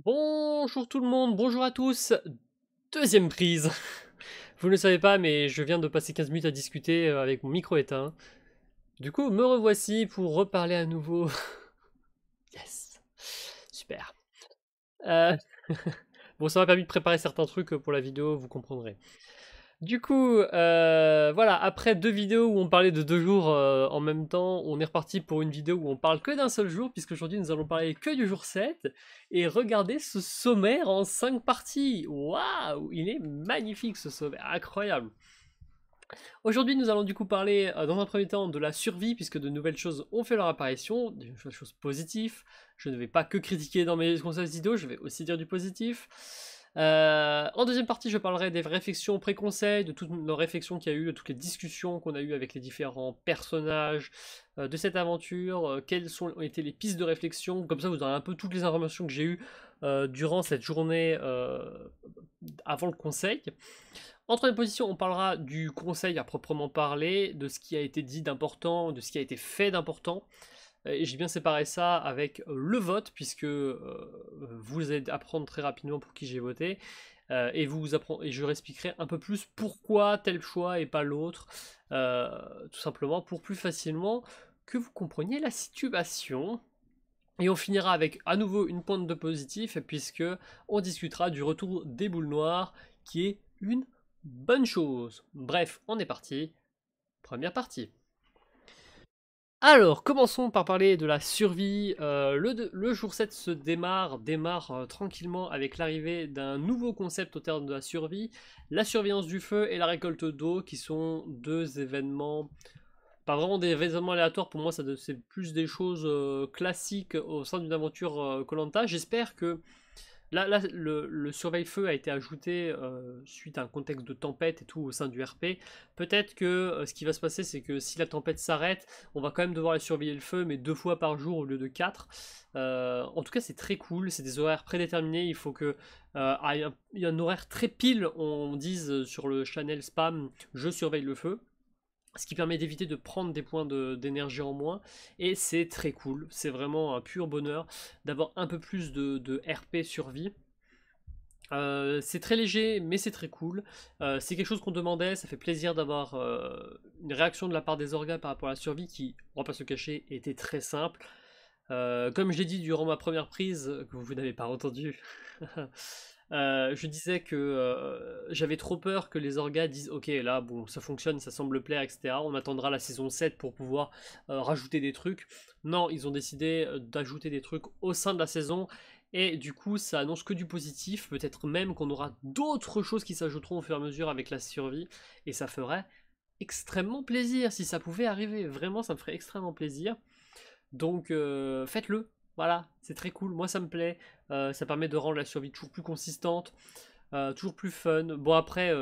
Bonjour tout le monde, bonjour à tous. Deuxième prise. Vous ne le savez pas, mais je viens de passer 15 minutes à discuter avec mon micro éteint. Du coup, me revoici pour reparler à nouveau. Yes. Super. Euh, Bon, ça m'a permis de préparer certains trucs pour la vidéo, vous comprendrez. Du coup, voilà, après deux vidéos où on parlait de 2 jours en même temps, on est reparti pour une vidéo où on parle que d'un seul jour, puisqu'aujourd'hui nous allons parler que du jour 7, et regardez ce sommaire en 5 parties. Waouh, il est magnifique ce sommaire, incroyable. Aujourd'hui nous allons du coup parler dans un premier temps de la survie, puisque de nouvelles choses ont fait leur apparition, des choses positives. Je ne vais pas que critiquer dans mes conseils vidéo, je vais aussi dire du positif. En deuxième partie, je parlerai des réflexions préconseils, de toutes nos réflexions qu'il y a eu, de toutes les discussions qu'on a eues avec les différents personnages de cette aventure, quelles ont été les pistes de réflexion, comme ça vous aurez un peu toutes les informations que j'ai eues durant cette journée avant le conseil. En troisième position, on parlera du conseil à proprement parler, de ce qui a été dit d'important, de ce qui a été fait d'important. Et j'ai bien séparé ça avec le vote, puisque vous allez apprendre très rapidement pour qui j'ai voté. Et je vous expliquerai un peu plus pourquoi tel choix et pas l'autre. Tout simplement pour plus facilement que vous compreniez la situation. Et on finira avec à nouveau une pointe de positif, puisque on discutera du retour des boules noires, qui est une bonne chose. Bref, on est parti. Première partie. Alors, commençons par parler de la survie. Le jour 7 se démarre tranquillement avec l'arrivée d'un nouveau concept au terme de la survie, la surveillance du feu et la récolte d'eau, qui sont deux événements, pas vraiment des événements aléatoires, pour moi c'est plus des choses classiques au sein d'une aventure koh. J'espère que là, le surveille-feu a été ajouté suite à un contexte de tempête et tout au sein du RP. Peut-être que ce qui va se passer, c'est que si la tempête s'arrête, on va quand même devoir aller surveiller le feu, mais 2 fois par jour au lieu de 4. En tout cas, c'est très cool, c'est des horaires prédéterminés. Il faut que il y a un horaire très pile, on dise sur le channel spam, je surveille le feu, ce qui permet d'éviter de prendre des points d'énergie en moins, et c'est très cool, c'est vraiment un pur bonheur d'avoir un peu plus de RP survie. C'est très léger, mais c'est très cool. C'est quelque chose qu'on demandait, ça fait plaisir d'avoir une réaction de la part des orgas par rapport à la survie qui, on va pas se cacher, était très simple. Comme je l'ai dit durant ma première prise, que vous n'avez pas entendu, je disais que j'avais trop peur que les orgas disent ok là bon ça fonctionne, ça semble plaire, etc. On attendra la saison 7 pour pouvoir rajouter des trucs. Non, ils ont décidé d'ajouter des trucs au sein de la saison, et du coup ça annonce que du positif, peut-être même qu'on aura d'autres choses qui s'ajouteront au fur et à mesure avec la survie, et ça ferait extrêmement plaisir si ça pouvait arriver, vraiment ça me ferait extrêmement plaisir. Donc faites-le, voilà, c'est très cool, moi ça me plaît, ça permet de rendre la survie toujours plus consistante, toujours plus fun. Bon après,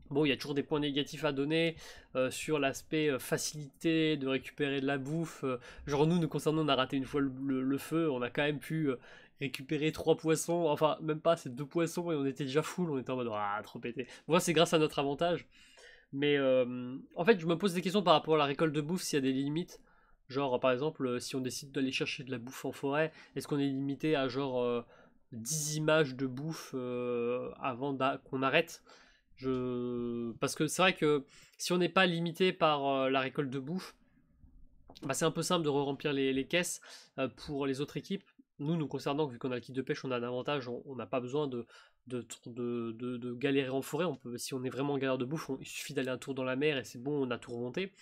bon il y a toujours des points négatifs à donner sur l'aspect facilité de récupérer de la bouffe. Genre nous concernant, on a raté une fois le feu, on a quand même pu récupérer 3 poissons, enfin même pas, c'est 2 poissons et on était déjà full, on était en mode ah trop pété. Moi c'est grâce à notre avantage. Mais en fait, je me pose des questions par rapport à la récolte de bouffe, s'il y a des limites. Genre, par exemple, si on décide d'aller chercher de la bouffe en forêt, est-ce qu'on est limité à genre 10 images de bouffe avant qu'on arrête? Parce que c'est vrai que si on n'est pas limité par la récolte de bouffe, bah, c'est un peu simple de remplir les caisses pour les autres équipes. Nous concernant, vu qu'on a le kit de pêche, on a un avantage, on n'a pas besoin de galérer en forêt. Si on est vraiment en galère de bouffe, il suffit d'aller un tour dans la mer et c'est bon, on a tout remonté.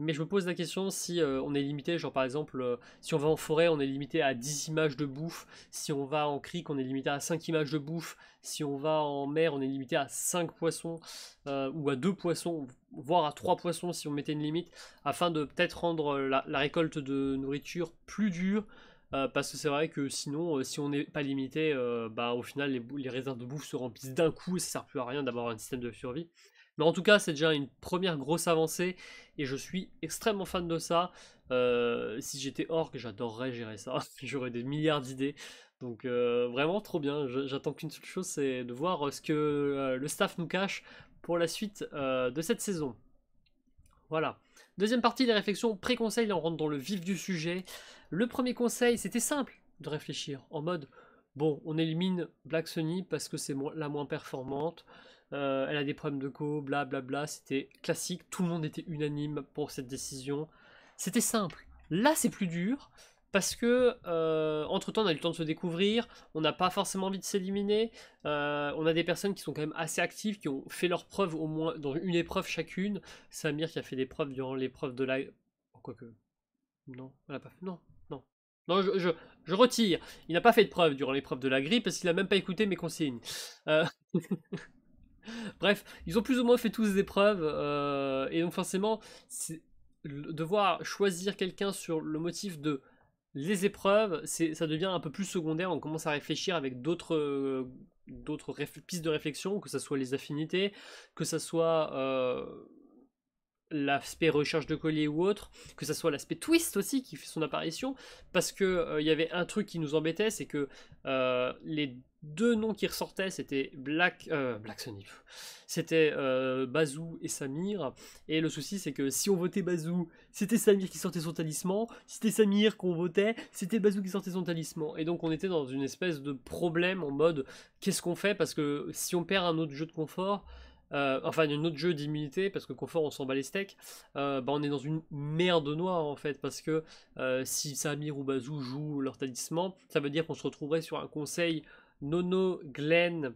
Mais je me pose la question si on est limité, genre par exemple, si on va en forêt, on est limité à 10 images de bouffe, si on va en crique, on est limité à 5 images de bouffe, si on va en mer, on est limité à 5 poissons, ou à 2 poissons, voire à 3 poissons si on mettait une limite, afin de peut-être rendre la récolte de nourriture plus dure, parce que c'est vrai que sinon, si on n'est pas limité, bah, au final, les réserves de bouffe se remplissent d'un coup et ça sert plus à rien d'avoir un système de survie. Mais en tout cas, c'est déjà une première grosse avancée et je suis extrêmement fan de ça. Si j'étais orc, j'adorerais gérer ça. J'aurais des milliards d'idées. Donc vraiment trop bien. J'attends qu'une seule chose, c'est de voir ce que le staff nous cache pour la suite de cette saison. Voilà. Deuxième partie, les réflexions pré-conseil, on rentre dans le vif du sujet. Le premier conseil, c'était simple de réfléchir en mode bon, on élimine Black Sunny parce que c'est la moins performante. Elle a des problèmes de co, blablabla. C'était classique. Tout le monde était unanime pour cette décision. C'était simple. Là, c'est plus dur parce que entre-temps, on a eu le temps de se découvrir. On n'a pas forcément envie de s'éliminer. On a des personnes qui sont quand même assez actives, qui ont fait leurs preuves au moins dans une épreuve chacune. Samir qui a fait des preuves durant l'épreuve de la... Quoique... Non, elle a pas fait... Non, non. Non, je retire. Il n'a pas fait de preuve durant l'épreuve de la grippe parce qu'il n'a même pas écouté mes consignes. Euh, Bref, ils ont plus ou moins fait tous des épreuves. Et donc forcément, devoir choisir quelqu'un sur le motif de les épreuves, ça devient un peu plus secondaire. On commence à réfléchir avec d'autres pistes de réflexion, que ce soit les affinités, que ce soit l'aspect recherche de collier ou autre, que ça soit l'aspect twist aussi qui fait son apparition, parce que il y avait un truc qui nous embêtait, c'est que les deux noms qui ressortaient, c'était Black Sunny, c'était Bazou et Samir, et le souci c'est que si on votait Bazou, c'était Samir qui sortait son talisman, si c'était Samir qu'on votait, c'était Bazou qui sortait son talisman, et donc on était dans une espèce de problème en mode qu'est-ce qu'on fait, parce que si on perd un autre jeu de confort, enfin un autre jeu d'immunité, parce que confort on s'en bat les steaks, bah, on est dans une merde noire en fait, parce que si Samir ou Bazou jouent leur talisman, ça veut dire qu'on se retrouverait sur un conseil Nono, Glenn,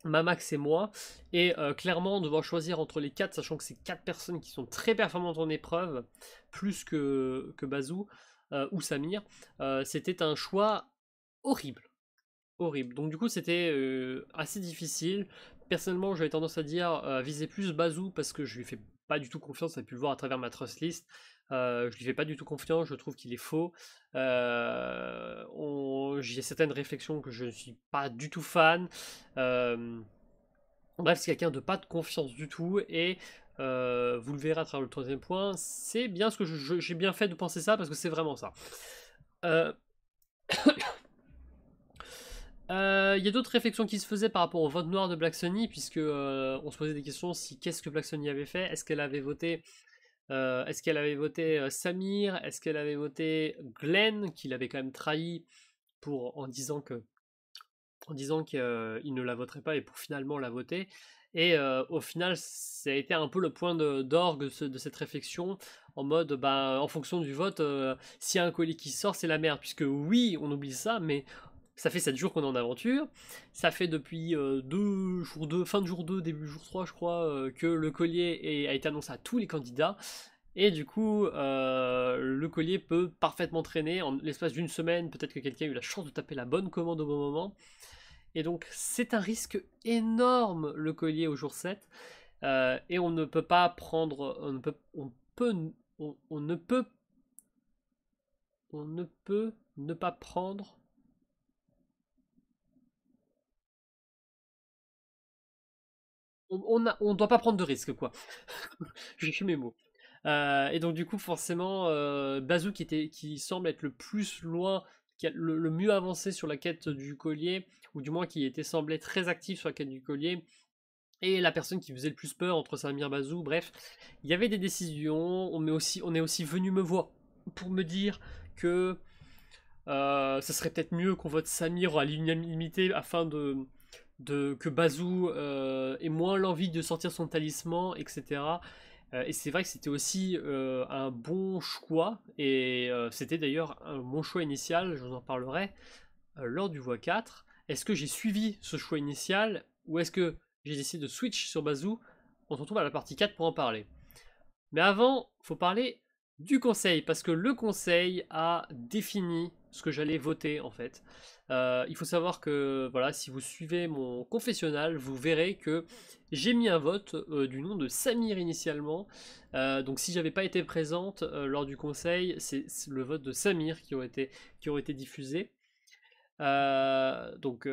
Mamax et moi, et clairement devoir choisir entre les quatre, sachant que c'est quatre personnes qui sont très performantes en épreuve, plus que Bazou ou Samir, c'était un choix horrible. Horrible. Donc du coup c'était assez difficile. Personnellement j'avais tendance à dire viser plus Bazou parce que je lui fais pas du tout confiance, ça a pu le voir à travers ma trust list. Je lui fais pas du tout confiance, je trouve qu'il est faux. J'ai certaines réflexions que je ne suis pas du tout fan. Bref, c'est quelqu'un de pas de confiance du tout et vous le verrez à travers le troisième point, c'est bien ce que j'ai bien fait de penser ça parce que c'est vraiment ça. Euh, Il y a d'autres réflexions qui se faisaient par rapport au vote noir de Black Sunny, puisque on se posait des questions si qu'est-ce que Black Sunny avait fait, est-ce qu'elle avait voté Samir, est-ce qu'elle avait voté Glenn, qu'il avait quand même trahi en disant qu'il ne la voterait pas et pour finalement la voter. Et au final, ça a été un peu le point d'orgue de cette réflexion, en mode, bah, en fonction du vote, s'il y a un colis qui sort, c'est la merde, puisque oui, on oublie ça, mais ça fait 7 jours qu'on est en aventure. Ça fait depuis fin de jour 2, début jour 3, je crois, que le collier a été annoncé à tous les candidats. Et du coup, le collier peut parfaitement traîner en l'espace d'une semaine. Peut-être que quelqu'un a eu la chance de taper la bonne commande au bon moment. Et donc, c'est un risque énorme, le collier au jour 7. Et on ne peut pas prendre. On ne peut ne pas prendre. On doit pas prendre de risques, quoi. J'ai fait mes mots. Et donc du coup, forcément, Bazou qui semble être le plus loin, qui a le mieux avancé sur la quête du collier, ou du moins qui était semblé très actif sur la quête du collier, et la personne qui faisait le plus peur entre Samir et Bazou. Bref, il y avait des décisions. On est aussi venu me voir pour me dire que ça serait peut-être mieux qu'on vote Samir à l'unanimité afin que Bazou ait moins l'envie de sortir son talisman, etc. Et c'est vrai que c'était aussi un bon choix, et c'était d'ailleurs un bon choix initial, je vous en parlerai lors du voie 4. Est-ce que j'ai suivi ce choix initial, ou est-ce que j'ai décidé de switch sur Bazou? On se retrouve à la partie 4 pour en parler. Mais avant, il faut parler du conseil, parce que le conseil a défini ce que j'allais voter en fait. Il faut savoir que voilà, si vous suivez mon confessionnal, vous verrez que j'ai mis un vote du nom de Samir initialement. Donc si j'avais pas été présente lors du conseil, c'est le vote de Samir qui aurait été diffusé. Donc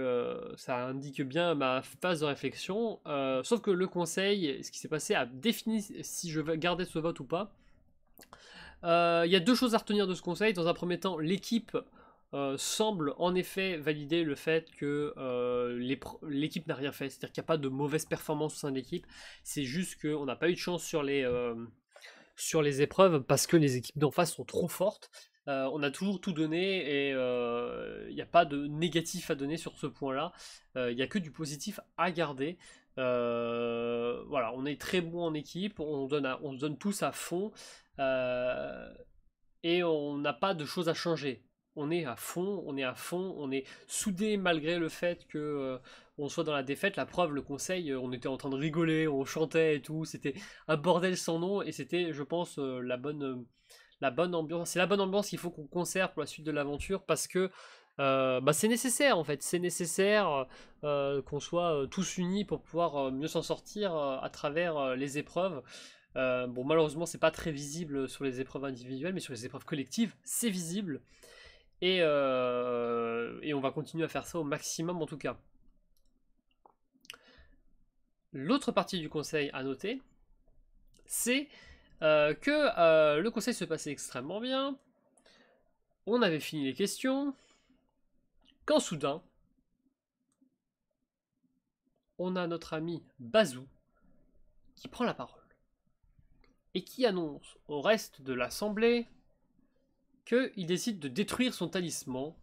ça indique bien ma phase de réflexion. Sauf que le conseil, ce qui s'est passé, a défini si je vais garder ce vote ou pas. Il y a deux choses à retenir de ce conseil. Dans un premier temps, l'équipe semble en effet valider le fait que l'équipe n'a rien fait. C'est-à-dire qu'il n'y a pas de mauvaise performance au sein de l'équipe. C'est juste qu'on n'a pas eu de chance sur les épreuves parce que les équipes d'en face sont trop fortes. On a toujours tout donné et il n'y a pas de négatif à donner sur ce point-là. Il n'y a que du positif à garder. Voilà, on est très bon en équipe, on se donne tous à fond. Et on n'a pas de choses à changer. On est à fond, on est à fond, on est soudé malgré le fait que on soit dans la défaite. La preuve, le conseil, on était en train de rigoler, on chantait et tout. C'était un bordel sans nom et c'était, je pense, la bonne ambiance. C'est la bonne ambiance qu'il faut qu'on conserve pour la suite de l'aventure parce que bah, c'est nécessaire en fait. C'est nécessaire qu'on soit tous unis pour pouvoir mieux s'en sortir à travers les épreuves. Bon, malheureusement, c'est pas très visible sur les épreuves individuelles, mais sur les épreuves collectives, c'est visible. Et on va continuer à faire ça au maximum en tout cas. L'autre partie du conseil à noter, c'est que le conseil se passait extrêmement bien. On avait fini les questions. Quand soudain, on a notre ami Bazou qui prend la parole et qui annonce au reste de l'assemblée qu'il décide de détruire son talisman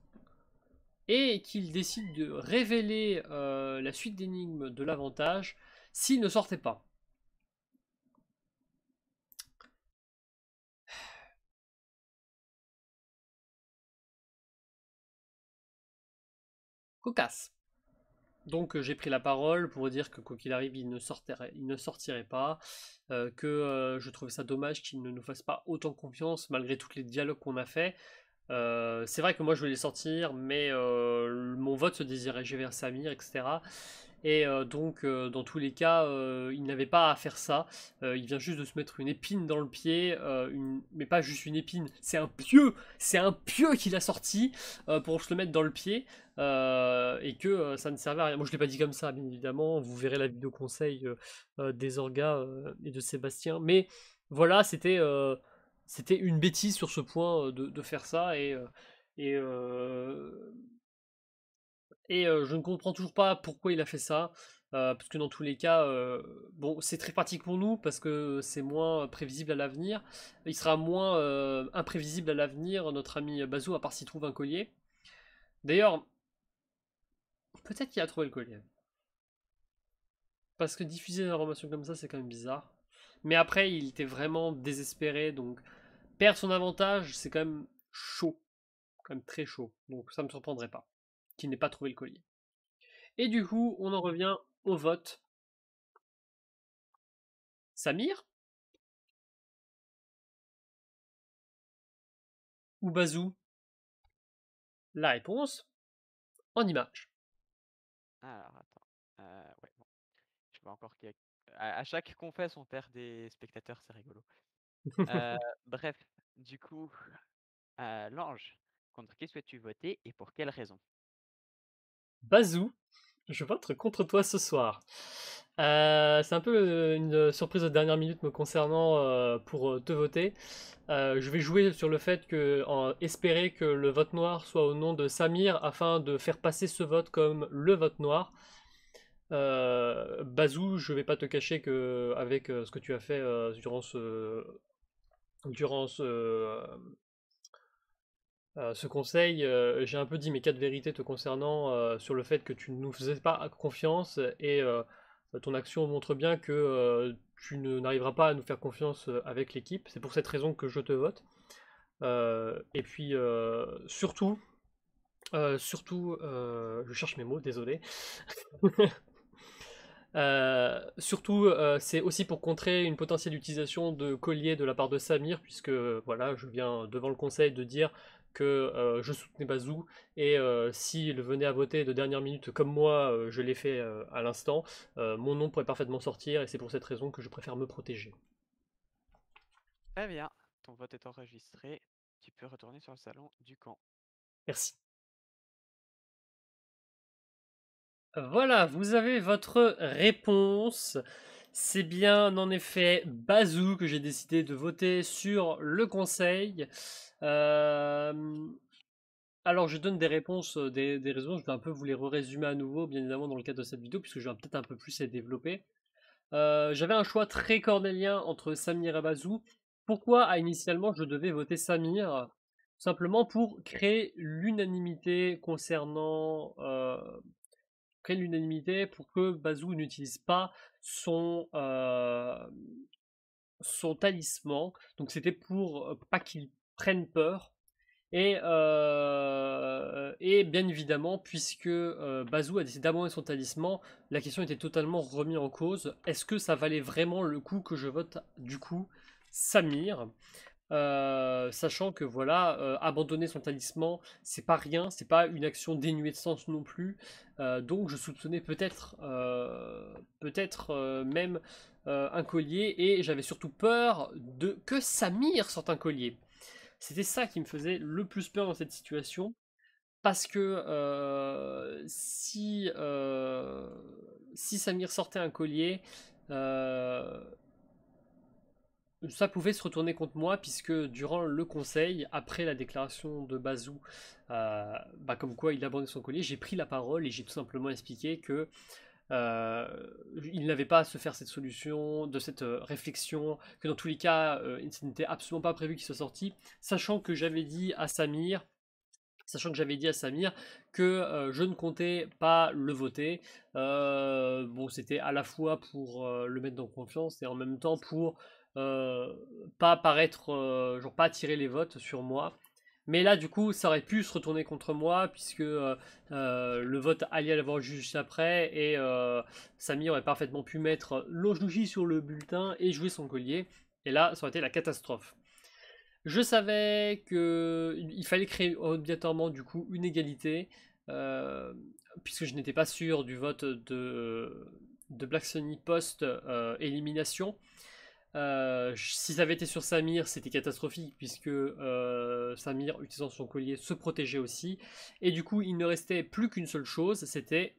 et qu'il décide de révéler la suite d'énigmes de l'avantage s'il ne sortait pas. Cocasse. Donc j'ai pris la parole pour dire que quoi qu'il arrive, il ne sortirait pas, que je trouvais ça dommage qu'il ne nous fasse pas autant confiance malgré tous les dialogues qu'on a fait. C'est vrai que moi je voulais sortir, mais mon vote se dirigeait vers Samir, etc. Et donc, dans tous les cas, il n'avait pas à faire ça. Il vient juste de se mettre une épine dans le pied, mais pas juste une épine, c'est un pieu qu'il a sorti pour se le mettre dans le pied, et que ça ne servait à rien. Moi, je l'ai pas dit comme ça, bien évidemment. Vous verrez la vidéo conseil des orgas et de Sébastien. Mais voilà, c'était une bêtise sur ce point de faire ça et, euh, et je ne comprends toujours pas pourquoi il a fait ça. Parce que dans tous les cas, bon, c'est très pratique pour nous parce que c'est moins prévisible à l'avenir. Il sera moins imprévisible à l'avenir, notre ami Bazou, à part s'il trouve un collier. D'ailleurs, peut-être qu'il a trouvé le collier. Parce que diffuser une information comme ça, c'est quand même bizarre. Mais après, il était vraiment désespéré, donc perdre son avantage, c'est quand même chaud. Quand même très chaud. Donc ça me surprendrait pas qu'il n'ait pas trouvé le collier. Et du coup, on en revient au vote. Samir ou Bazou? La réponse en image. Alors, attends. Ouais, bon. Je vois encore qu'il y a... À chaque confesse, on perd des spectateurs, c'est rigolo. Euh, bref, du coup, Lange, contre qui souhaites-tu voter et pour quelle raison? Bazou, je vote contre toi ce soir. C'est un peu une surprise de dernière minute me concernant pour te voter. Je vais jouer sur le fait espérer que le vote noir soit au nom de Samir afin de faire passer ce vote comme le vote noir. Bazou, je vais pas te cacher que avec ce que tu as fait durant ce conseil, j'ai un peu dit mes quatre vérités te concernant sur le fait que tu ne nous faisais pas confiance et ton action montre bien que tu n'arriveras pas à nous faire confiance avec l'équipe. C'est pour cette raison que je te vote. Et puis surtout, je cherche mes mots, désolé. Surtout, c'est aussi pour contrer une potentielle utilisation de collier de la part de Samir, puisque voilà, je viens devant le conseil de dire que je soutenais Bazou, et s'il venait à voter de dernière minute comme moi, je l'ai fait à l'instant, mon nom pourrait parfaitement sortir, et c'est pour cette raison que je préfère me protéger. Très bien, ton vote est enregistré. Tu peux retourner sur le salon du camp. Merci. Voilà, vous avez votre réponse. C'est bien en effet Bazou que j'ai décidé de voter sur le conseil. Euh, Alors je donne des réponses, des raisons, je vais un peu vous les résumer à nouveau, bien évidemment dans le cadre de cette vidéo, puisque je vais peut-être un peu plus les développer. J'avais un choix très cornélien entre Samir et Bazou. Pourquoi initialement je devais voter Samir? simplement pour créer l'unanimité concernant créer l'unanimité pour que Bazou n'utilise pas son son talisman. Donc c'était pour pas qu'il prenne peur. Et bien évidemment, puisque Bazou a décidé d'abandonner son talisman, la question était totalement remise en cause. Est-ce que ça valait vraiment le coup que je vote du coup Samir? Sachant que voilà, abandonner son talisman, c'est pas rien, c'est pas une action dénuée de sens non plus. Donc je soupçonnais peut-être même un collier, et j'avais surtout peur de que Samir sorte un collier. C'était ça qui me faisait le plus peur dans cette situation, parce que si Samir sortait un collier, euh, ça pouvait se retourner contre moi, puisque durant le conseil, après la déclaration de Bazou, comme quoi il abandonnait son collier, j'ai pris la parole et j'ai tout simplement expliqué que euh, il n'avait pas à se faire cette solution, de cette réflexion, que dans tous les cas, ce n'était absolument pas prévu qu'il soit sorti, sachant que j'avais dit à Samir, que je ne comptais pas le voter. Bon, c'était à la fois pour le mettre dans confiance et en même temps pour euh, pas paraître, genre pas attirer les votes sur moi. Mais là, du coup, ça aurait pu se retourner contre moi, puisque le vote allait l'avoir juste après, et Samy aurait parfaitement pu mettre l'Ojouji sur le bulletin et jouer son collier. Et là, ça aurait été la catastrophe. Je savais que il fallait créer obligatoirement du coup une égalité, euh, puisque je n'étais pas sûr du vote de Black Sunny post élimination. Si ça avait été sur Samir, c'était catastrophique, puisque Samir, utilisant son collier, se protégeait aussi. Et du coup, il ne restait plus qu'une seule chose, c'était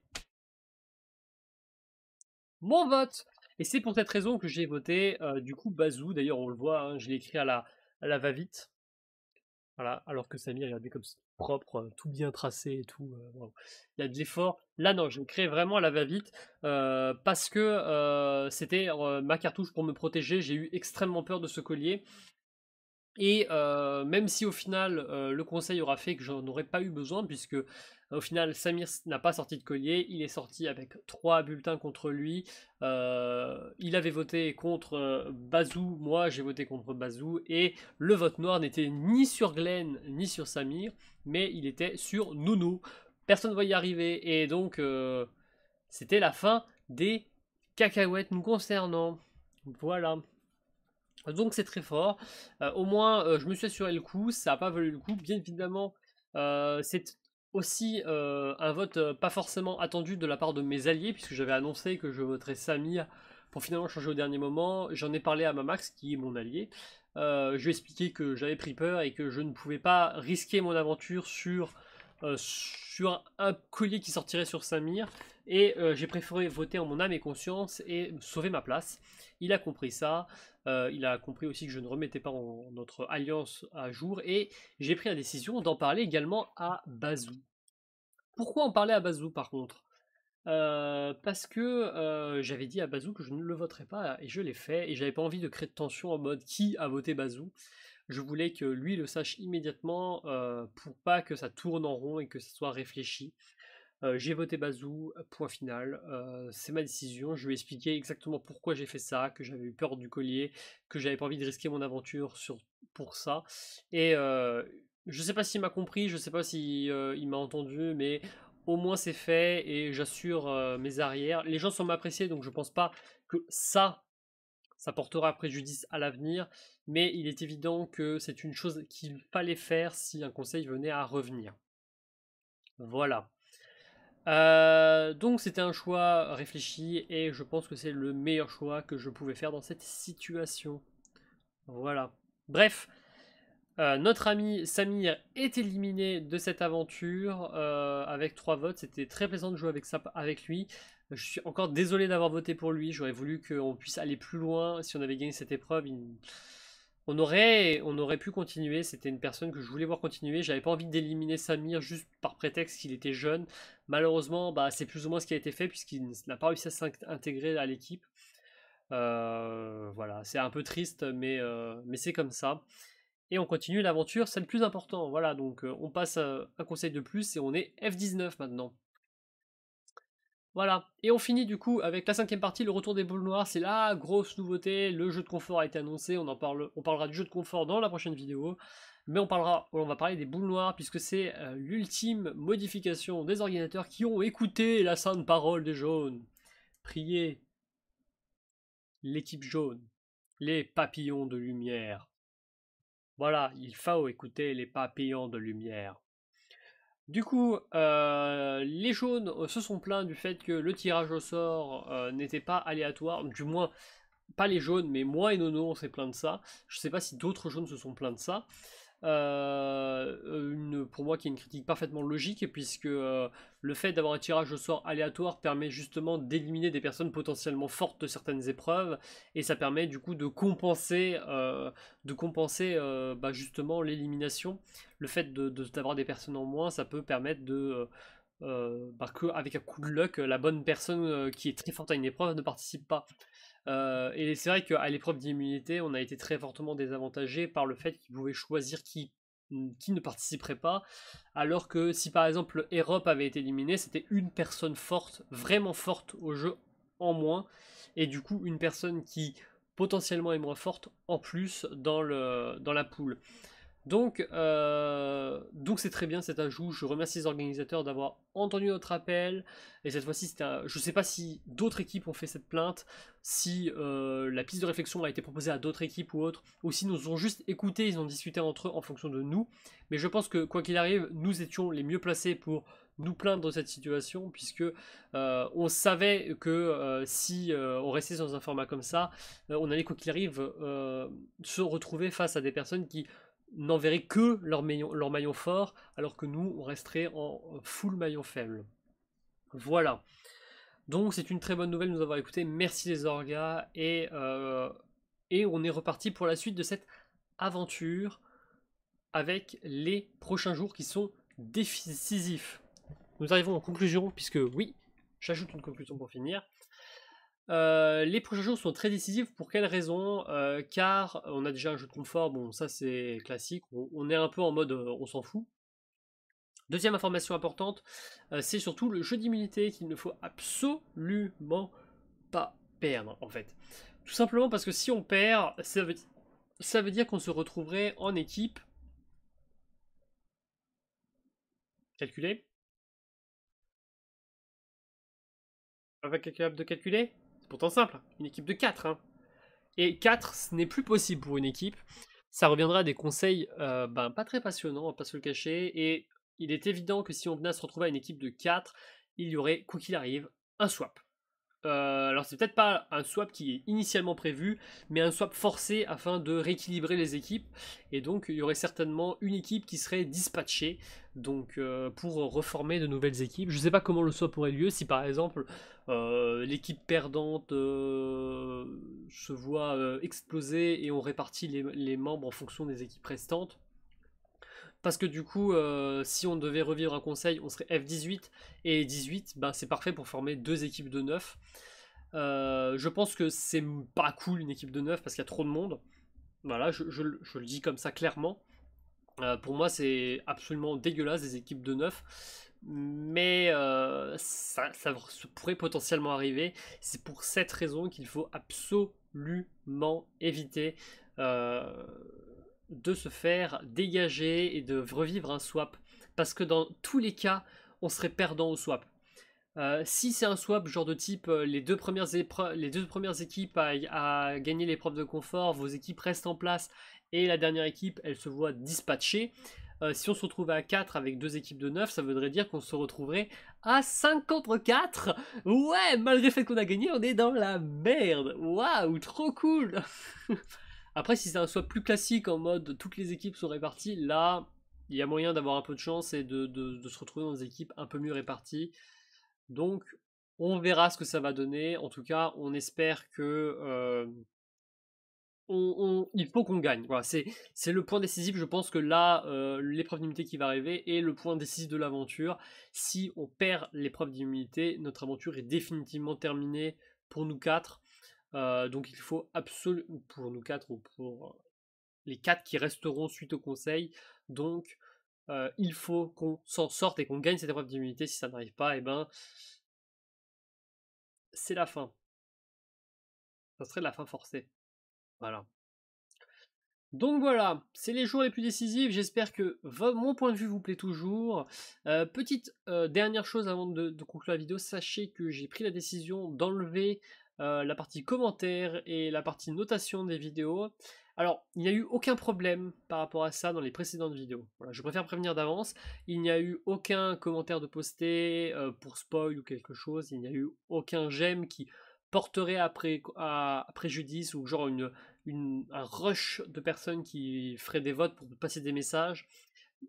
mon vote. Et c'est pour cette raison que j'ai voté du coup Bazou. D'ailleurs, on le voit, hein, je l'ai écrit à la va-vite. Voilà, alors que Samir, regardez comme c'est propre, tout bien tracé et tout. Wow. Il y a de l'effort. Là, non, je crée vraiment à la va-vite, parce que c'était ma cartouche pour me protéger. J'ai eu extrêmement peur de ce collier. Et même si au final le conseil aura fait que j'en aurais pas eu besoin, puisque au final Samir n'a pas sorti de collier, il est sorti avec 3 bulletins contre lui. Il avait voté contre Bazou, moi j'ai voté contre Bazou, et le vote noir n'était ni sur Glenn ni sur Samir, mais il était sur Nounou. Personne ne va y arriver, et donc c'était la fin des cacahuètes nous concernant. Voilà. Donc c'est très fort. Au moins, je me suis assuré le coup, ça n'a pas valu le coup. Bien évidemment, c'est aussi un vote pas forcément attendu de la part de mes alliés, puisque j'avais annoncé que je voterais Samir pour finalement changer au dernier moment. J'en ai parlé à Mamax, qui est mon allié. Je lui ai expliqué que j'avais pris peur et que je ne pouvais pas risquer mon aventure sur un collier qui sortirait sur Samir. Et j'ai préféré voter en mon âme et conscience et sauver ma place. Il a compris ça. Il a compris aussi que je ne remettais pas notre alliance à jour, et j'ai pris la décision d'en parler également à Bazou. Pourquoi en parler à Bazou par contre? Parce que j'avais dit à Bazou que je ne le voterais pas, et je l'ai fait, et j'avais pas envie de créer de tension en mode qui a voté Bazou. Je voulais que lui le sache immédiatement, pour pas que ça tourne en rond et que ça soit réfléchi. J'ai voté Bazou, point final. C'est ma décision. Je lui ai expliqué exactement pourquoi j'ai fait ça, que j'avais eu peur du collier, que j'avais pas envie de risquer mon aventure pour ça. Et je sais pas s'il m'a compris, je sais pas si il m'a entendu, mais au moins c'est fait, et j'assure mes arrières. Les gens sont m'apprécier, donc je pense pas que ça portera préjudice à l'avenir, mais il est évident que c'est une chose qu'il fallait faire si un conseil venait à revenir. Voilà. Donc c'était un choix réfléchi, et je pense que c'est le meilleur choix que je pouvais faire dans cette situation. Voilà. Bref, notre ami Samir est éliminé de cette aventure avec 3 votes. C'était très plaisant de jouer avec lui. Je suis encore désolé d'avoir voté pour lui. J'aurais voulu qu'on puisse aller plus loin. Si on avait gagné cette épreuve, on aurait pu continuer. C'était une personne que je voulais voir continuer. J'avais pas envie d'éliminer Samir juste par prétexte qu'il était jeune. Malheureusement, c'est plus ou moins ce qui a été fait, puisqu'il n'a pas réussi à s'intégrer à l'équipe. Voilà, c'est un peu triste, mais c'est comme ça. Et on continue l'aventure, c'est le plus important. Voilà, donc on passe un conseil de plus et on est F19 maintenant. Voilà, et on finit du coup avec la 5ème partie, le retour des boules noires, c'est la grosse nouveauté, le jeu de confort a été annoncé, on parlera du jeu de confort dans la prochaine vidéo, mais on va parler des boules noires puisque c'est l'ultime modification des ordinateurs qui ont écouté la sainte parole des jaunes. Priez l'équipe jaune, les papillons de lumière. Voilà, il faut écouter les papillons de lumière. Du coup, les jaunes se sont plaints du fait que le tirage au sort n'était pas aléatoire, du moins pas les jaunes, mais moi et Nono on s'est plaint de ça. Je sais pas si d'autres jaunes se sont plaints de ça. Pour moi qui est une critique parfaitement logique, puisque le fait d'avoir un tirage au sort aléatoire permet justement d'éliminer des personnes potentiellement fortes de certaines épreuves, et ça permet du coup de compenser, justement l'élimination. Le fait d'avoir des personnes en moins, ça peut permettre qu'avec un coup de luck, la bonne personne qui est très forte à une épreuve ne participe pas. Et c'est vrai qu'à l'épreuve d'immunité, on a été très fortement désavantagé par le fait qu'ils pouvaient choisir qui ne participerait pas, alors que si par exemple Europe avait été éliminé, c'était une personne forte, vraiment forte au jeu en moins, et du coup une personne qui potentiellement est moins forte en plus dans la poule. Donc c'est très bien cet ajout. Je remercie les organisateurs d'avoir entendu notre appel. Et cette fois-ci, je ne sais pas si d'autres équipes ont fait cette plainte, si la piste de réflexion a été proposée à d'autres équipes ou autres, ou si nous ont juste écouté, ils ont discuté entre eux en fonction de nous. Mais je pense que quoi qu'il arrive, nous étions les mieux placés pour nous plaindre de cette situation, puisque on savait que si on restait dans un format comme ça, on allait quoi qu'il arrive se retrouver face à des personnes qui n'enverrait que leur maillon fort, alors que nous, on resterait en full maillon faible. Voilà. Donc c'est une très bonne nouvelle de nous avoir écouté. Merci les orgas. Et on est reparti pour la suite de cette aventure avec les prochains jours qui sont décisifs. Nous arrivons en conclusion, puisque oui, j'ajoute une conclusion pour finir. Les prochains jours sont très décisifs. Pour quelle raison? Car on a déjà un jeu de confort, bon ça c'est classique, on est un peu en mode on s'en fout. Deuxième information importante, c'est surtout le jeu d'immunité qu'il ne faut absolument pas perdre en fait. Tout simplement parce que si on perd, ça veut dire qu'on se retrouverait en équipe. Calculé? Avec capable de calculer? C'est pourtant simple, une équipe de 4 hein. Et 4, ce n'est plus possible pour une équipe. Ça reviendra à des conseils pas très passionnants, on va pas se le cacher. Et il est évident que si on venait à se retrouver à une équipe de 4, il y aurait, quoi qu'il arrive, un swap. Alors c'est peut-être pas un swap qui est initialement prévu, mais un swap forcé afin de rééquilibrer les équipes. Et donc il y aurait certainement une équipe qui serait dispatchée donc, pour reformer de nouvelles équipes. Je ne sais pas comment le swap aurait lieu, si par exemple l'équipe perdante se voit exploser et on répartit les membres en fonction des équipes restantes. Parce que du coup, si on devait revivre un conseil, on serait F18 et 18, ben, c'est parfait pour former deux équipes de 9. Je pense que c'est pas cool une équipe de 9 parce qu'il y a trop de monde. Voilà, je le dis comme ça clairement. Pour moi, c'est absolument dégueulasse des équipes de 9. Mais ça pourrait potentiellement arriver. C'est pour cette raison qu'il faut absolument éviter de se faire dégager et de revivre un swap. Parce que dans tous les cas, on serait perdant au swap. Si c'est un swap genre de type les deux premières équipes à gagner l'épreuve de confort, vos équipes restent en place et la dernière équipe elle se voit dispatchée. Si on se retrouve à 4 avec deux équipes de 9, ça voudrait dire qu'on se retrouverait à 5 contre 4. Ouais, malgré le fait qu'on a gagné, on est dans la merde. Waouh, trop cool. Après, si c'est un swap plus classique en mode toutes les équipes sont réparties, là, il y a moyen d'avoir un peu de chance et de se retrouver dans des équipes un peu mieux réparties. Donc, on verra ce que ça va donner. En tout cas, on espère que il faut qu'on gagne. Voilà, c'est le point décisif. Je pense que là, l'épreuve d'immunité qui va arriver est le point décisif de l'aventure. Si on perd l'épreuve d'immunité, notre aventure est définitivement terminée pour nous quatre. Donc il faut absolument pour nous quatre ou pour les 4 qui resteront suite au conseil. Donc, il faut qu'on s'en sorte et qu'on gagne cette épreuve d'immunité. Si ça n'arrive pas, et ben, c'est la fin. Ça serait la fin forcée. Voilà. Donc voilà, c'est les jours les plus décisifs. J'espère que mon point de vue vous plaît toujours. Petite dernière chose avant de conclure la vidéo, sachez que j'ai pris la décision d'enlever la partie commentaires et la partie notation des vidéos. Alors, il n'y a eu aucun problème par rapport à ça dans les précédentes vidéos. Voilà, je préfère prévenir d'avance. Il n'y a eu aucun commentaire de posté pour spoil ou quelque chose. Il n'y a eu aucun j'aime qui porterait à préjudice ou genre un rush de personnes qui feraient des votes pour passer des messages.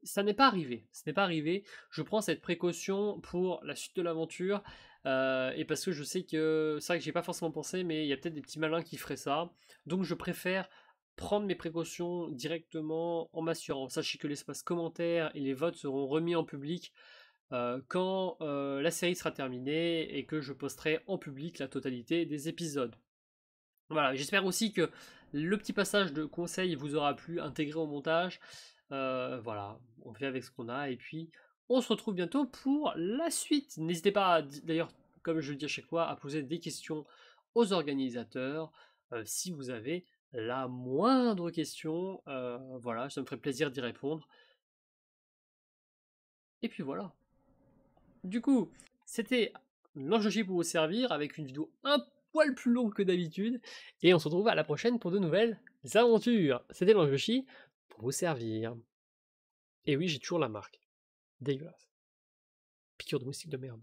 Ça n'est pas arrivé. Ce n'est pas arrivé. Je prends cette précaution pour la suite de l'aventure. Et parce que je sais que c'est vrai que j'ai pas forcément pensé, mais il y a peut-être des petits malins qui feraient ça. Donc je préfère prendre mes précautions directement en m'assurant. Sachez que l'espace commentaire et les votes seront remis en public quand la série sera terminée et que je posterai en public la totalité des épisodes. Voilà, j'espère aussi que le petit passage de conseil vous aura plu, intégré au montage. Voilà, on fait avec ce qu'on a et puis on se retrouve bientôt pour la suite. N'hésitez pas, d'ailleurs, comme je le dis à chaque fois, à poser des questions aux organisateurs si vous avez la moindre question. Voilà, ça me ferait plaisir d'y répondre. Et puis voilà. Du coup, c'était l'Ange Yoshi pour vous servir avec une vidéo un poil plus longue que d'habitude. Et on se retrouve à la prochaine pour de nouvelles aventures. C'était l'Ange Yoshi pour vous servir. Et oui, j'ai toujours la marque. Dégueulasse. Piqûre de moustique de merde.